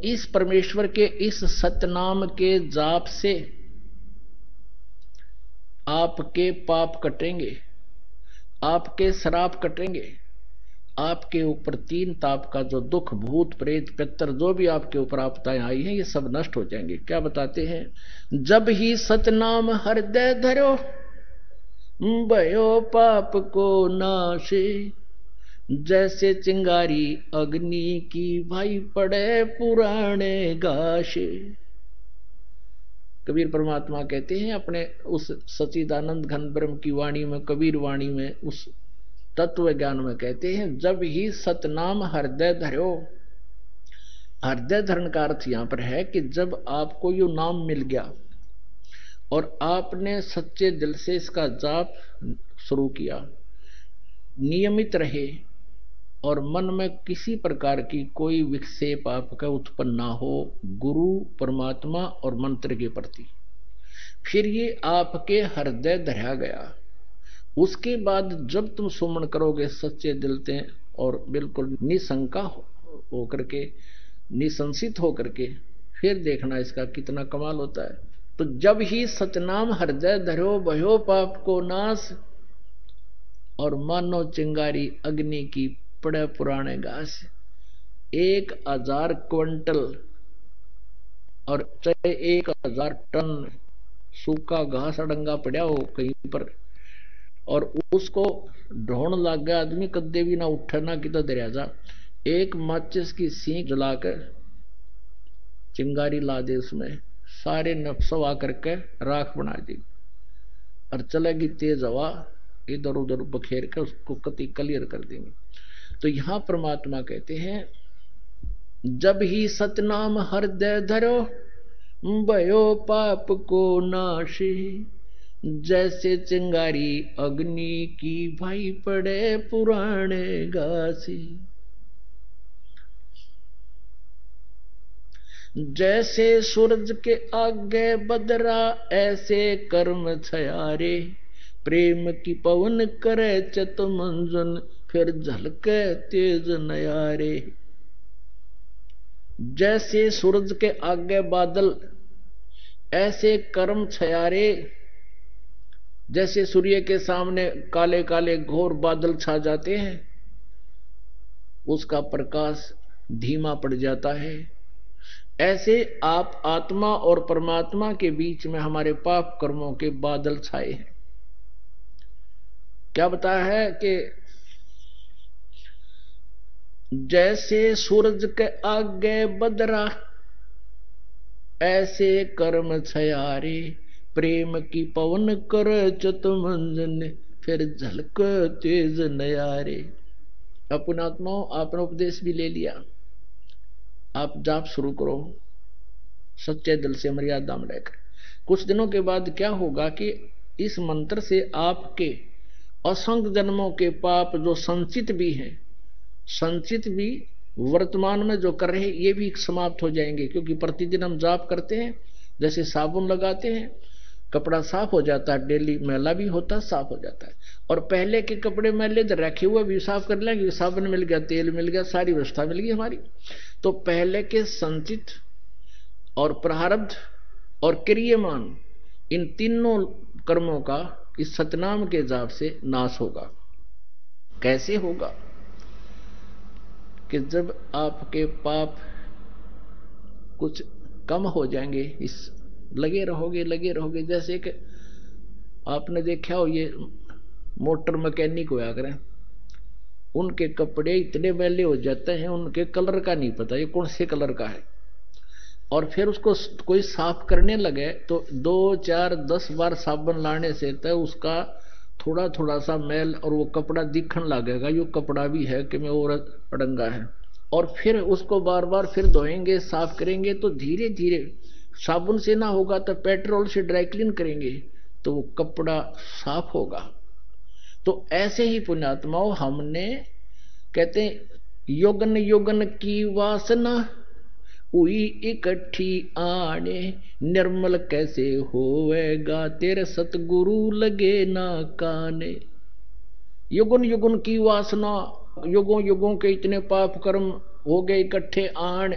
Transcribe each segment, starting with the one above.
इस परमेश्वर के इस सतनाम के जाप से आपके पाप कटेंगे, आपके श्राप कटेंगे, आपके ऊपर तीन ताप का जो दुख, भूत प्रेत पितर जो भी आपके ऊपर आपदाएं आई हैं, ये सब नष्ट हो जाएंगे। क्या बताते हैं? जब ही सतनाम हृदय धरो, भयो पाप को नाशे, जैसे चिंगारी अग्नि की भाई पड़े पुराने गाशे। कबीर परमात्मा कहते हैं अपने उस सच्चिदानंद घन ब्रह्म की वाणी में, कबीर वाणी में, उस तत्व ज्ञान में कहते हैं, जब ही सतनाम हृदय धरो। हृदय धरण का अर्थ यहां पर है कि जब आपको यो नाम मिल गया और आपने सच्चे दिल से इसका जाप शुरू किया, नियमित रहे और मन में किसी प्रकार की कोई विक्षेप आपका उत्पन्न ना हो गुरु, परमात्मा और मंत्र के प्रति, फिर ये आपके हृदय धरा गया। उसके बाद जब तुम सुमन करोगे सच्चे दिल से और बिल्कुल निशंका होकर के, निसंसित होकर के, फिर देखना इसका कितना कमाल होता है। तो जब ही सतनाम हृदय धरो, भयो पाप को नाश, और मानो चिंगारी अग्नि की पड़े पुराने घास। 1000 क्विंटल और चाहे 1000 टन सूखा घास अडंगा पड़ा हो कहीं पर, और उसको ढोण लग गया आदमी, कदे भी ना उठा ना कितना दरिया जा, एक माचिस की सीख जलाकर चिंगारी ला दे, उसमें सारे नफ्सों आकर के राख बना दी और चलेगी तेज हवा, इधर उधर बखेर कर उसको कति क्लियर कर देंगे। तो यहां परमात्मा कहते हैं, जब ही सतनाम हृदय धरो, भयो पाप को नाशी, जैसे चिंगारी अग्नि की भाई पड़े पुराने घासी। जैसे सूरज के आगे बदरा, ऐसे कर्म छयारे, प्रेम की पवन करे चत मंजन, फिर झलके तेज नयारे। जैसे सूरज के आगे बादल, ऐसे कर्म छयारे। जैसे सूर्य के सामने काले काले घोर बादल छा जाते हैं, उसका प्रकाश धीमा पड़ जाता है, ऐसे आप आत्मा और परमात्मा के बीच में हमारे पाप कर्मों के बादल छाए हैं। क्या बताया है कि जैसे सूरज के आगे बदरा, ऐसे कर्म छयारे, प्रेम की पवन कर चत मंजन, फिर झलक तेज नयारे। अपन आत्माओं, आपने उपदेश भी ले लिया, आप जाप शुरू करो सच्चे दिल से मर्यादा में रहकर। कुछ दिनों के बाद क्या होगा कि इस मंत्र से आपके असंख्य जन्मों के पाप जो संचित भी हैं, संचित भी वर्तमान में जो कर रहे हैं, ये भी समाप्त हो जाएंगे। क्योंकि प्रतिदिन हम जाप करते हैं, जैसे साबुन लगाते हैं, कपड़ा साफ हो जाता है, डेली मैला भी होता है, साफ हो जाता है। और पहले के कपड़े मैले रखे हुए भी साफ कर लेंगे, साबुन मिल गया, तेल मिल गया, सारी व्यवस्था मिल गई हमारी। तो पहले के संचित और प्रारब्ध और क्रियमान, इन तीनों कर्मों का इस सतनाम के जाप से नाश होगा। कैसे होगा? कि जब आपके पाप कुछ कम हो जाएंगे, इस लगे रहोगे। जैसे कि आपने देखा हो, ये मोटर मैकेनिक होया करें, उनके कपड़े इतने मैले हो जाते हैं, उनके कलर का नहीं पता ये कौन से कलर का है, और फिर उसको कोई साफ करने लगे तो 2, 4, 10 बार साबुन लाने से तो उसका थोड़ा थोड़ा सा मैल और वो कपड़ा दिखने लगेगा, ये कपड़ा भी है कि मैं और अड़ंगा है। और फिर उसको बार बार फिर धोएंगे, साफ करेंगे, तो धीरे धीरे साबुन से ना होगा तो पेट्रोल से ड्राई क्लीन करेंगे तो वो कपड़ा साफ होगा। तो ऐसे ही पुण्यात्माओं, हमने कहते हैं योगन योगन की वासना हुई इकट्ठी आने, निर्मल कैसे होवेगा तेरे सतगुरु लगे ना काने। युगन युगन की वासना, युगों युगों के इतने पाप कर्म हो गए इकट्ठे आन,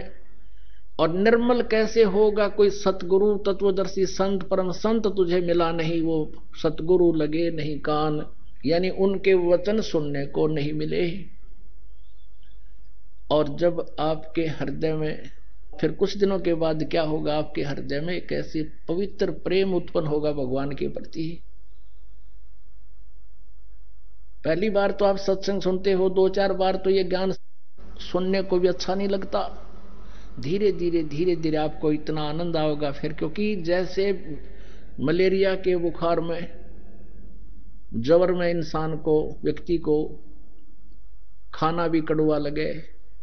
और निर्मल कैसे होगा? कोई सतगुरु तत्वदर्शी संत परम संत तुझे मिला नहीं, वो सतगुरु लगे नहीं कान, यानी उनके वचन सुनने को नहीं मिले। और जब आपके हृदय में, फिर कुछ दिनों के बाद क्या होगा? आपके हृदय में एक ऐसी पवित्र प्रेम उत्पन्न होगा भगवान के प्रति। पहली बार तो आप सत्संग सुनते हो, 2-4 बार तो ये ज्ञान सुनने को भी अच्छा नहीं लगता। धीरे धीरे आपको इतना आनंद आओगा फिर, क्योंकि जैसे मलेरिया के बुखार में, जवर में इंसान को, व्यक्ति को खाना भी कड़वा लगे,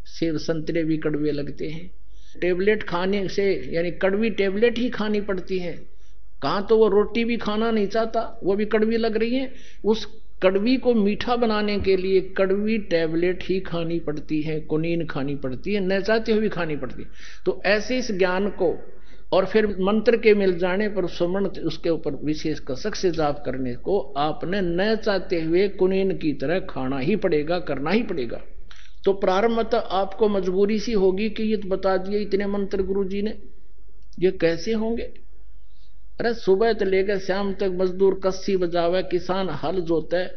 सेब संतरे भी कड़वे लगते हैं, टेबलेट खाने से, यानी कड़वी टेबलेट ही खानी पड़ती है। कहां तो वो रोटी भी खाना नहीं चाहता, वो भी कड़वी लग रही है, उस कड़वी को मीठा बनाने के लिए कड़वी टेबलेट ही खानी पड़ती है, कुनीन खानी पड़ती है, न चाहते हुए भी खानी पड़ती है। तो ऐसे इस ज्ञान को, और फिर मंत्र के मिल जाने पर सुमरण, उसके ऊपर विशेष कसक से जाप करने को आपने न चाहते हुए कुनीन की तरह खाना ही पड़ेगा, करना ही पड़ेगा। तो प्रारंभ में आपको मजबूरी सी होगी कि ये तो बता दिए इतने मंत्र गुरु जी ने, ये कैसे होंगे? अरे सुबह से लेकर शाम तक मजदूर कस्सी बजावे, किसान हल जोता है,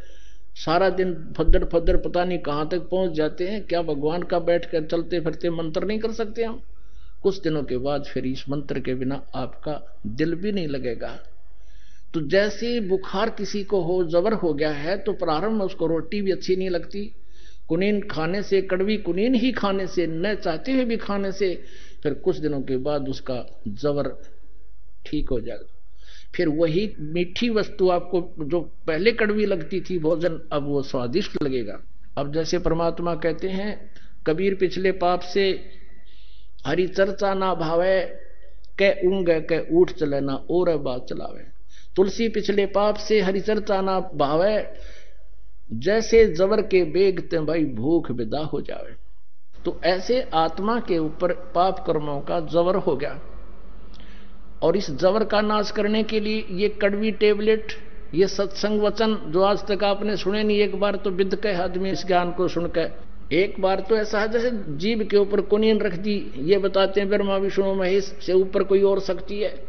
सारा दिन फद्दर फद्दर पता नहीं कहां तक पहुंच जाते हैं। क्या भगवान का बैठ कर चलते फिरते मंत्र नहीं कर सकते हम? कुछ दिनों के बाद फिर इस मंत्र के बिना आपका दिल भी नहीं लगेगा। तो जैसे बुखार किसी को हो, जबर हो गया है, तो प्रारंभ में उसको रोटी भी अच्छी नहीं लगती, कुनीन खाने से, कड़वी कुनीन ही खाने से, न चाहते हुए भी खाने से, फिर कुछ दिनों के बाद उसका जबर ठीक हो जाएगा। फिर वही मीठी वस्तु आपको जो पहले कड़वी लगती थी भोजन, अब वो स्वादिष्ट लगेगा। अब जैसे परमात्मा कहते हैं, कबीर पिछले पाप से हरि चर्चा ना भावे, कै ऊंग कै ऊठ चले ना और बात चलावे। तुलसी पिछले पाप से हरि चर्चा ना भावे, जैसे जबर के बेगते भाई भूख विदा हो जावे। तो ऐसे आत्मा के ऊपर पाप कर्मों का जबर हो गया, और इस जबर का नाश करने के लिए ये कड़वी टेबलेट, ये सत्संग वचन जो आज तक आपने सुने नहीं, एक बार तो विद के आदमी इस ज्ञान को सुनकर, एक बार तो ऐसा है जैसे जीभ के ऊपर कुनीन रख दी, ये बताते हैं ब्रह्मा विष्णु महेश से ऊपर कोई और शक्ति है,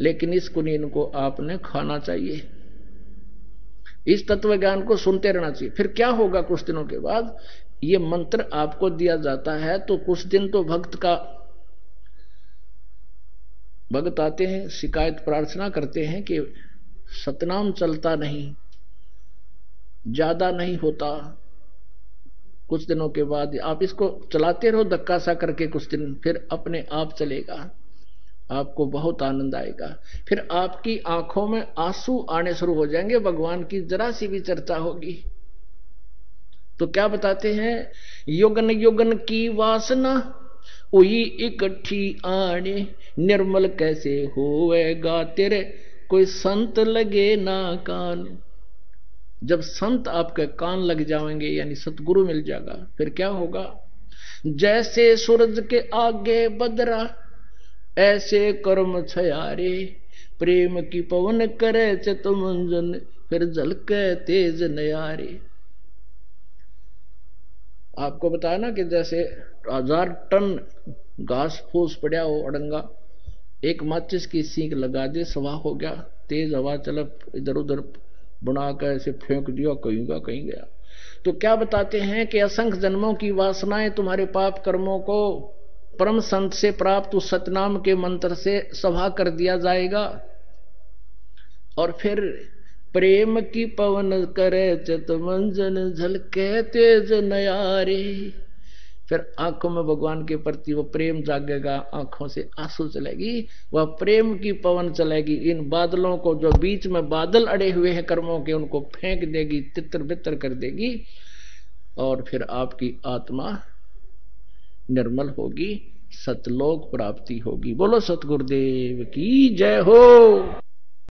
लेकिन इस कुनीन को आपने खाना चाहिए, इस तत्व ज्ञान को सुनते रहना चाहिए। फिर क्या होगा? कुछ दिनों के बाद ये मंत्र आपको दिया जाता है, तो कुछ दिन तो भक्त आते हैं, शिकायत प्रार्थना करते हैं कि सतनाम चलता नहीं, ज्यादा नहीं होता। कुछ दिनों के बाद आप इसको चलाते रहो धक्का सा करके, कुछ दिन फिर अपने आप चलेगा, आपको बहुत आनंद आएगा। फिर आपकी आंखों में आंसू आने शुरू हो जाएंगे, भगवान की जरा सी भी चर्चा होगी। तो क्या बताते हैं? युगन युगन की वासना हुई इकट्ठी आने, निर्मल कैसे होएगा तेरे कोई संत लगे ना कान। जब संत आपके कान लग जाएंगे, यानी सतगुरु मिल जाएगा, फिर क्या होगा? जैसे सूरज के आगे बदरा, ऐसे कर्म छयारे, प्रेम की पवन करे चितमंजन, फिर झलके तेज नयारे। आपको बताया ना कि जैसे 1000 टन घास फूस पड़ा हो अड़ंगा, एक माचिस की सीख लगा दे, सवा हो गया, तेज हवा चल इधर उधर बना कर ऐसे फेंक दिया, कहीं का कहीं गया। तो क्या बताते हैं कि असंख्य जन्मों की वासनाएं, तुम्हारे पाप कर्मों को परम संत से प्राप्त उस सतनाम के मंत्र से सभा कर दिया जाएगा, और फिर प्रेम की पवन करे चितमंजन, झलके तेज नयारे। फिर आंखों में भगवान के प्रति वो प्रेम जागेगा, आंखों से आंसू चलेगी, वह प्रेम की पवन चलेगी। इन बादलों को, जो बीच में बादल अड़े हुए हैं कर्मों के, उनको फेंक देगी, तितर बितर कर देगी, और फिर आपकी आत्मा निर्मल होगी, सतलोक प्राप्ति होगी। बोलो सतगुरुदेव की जय हो।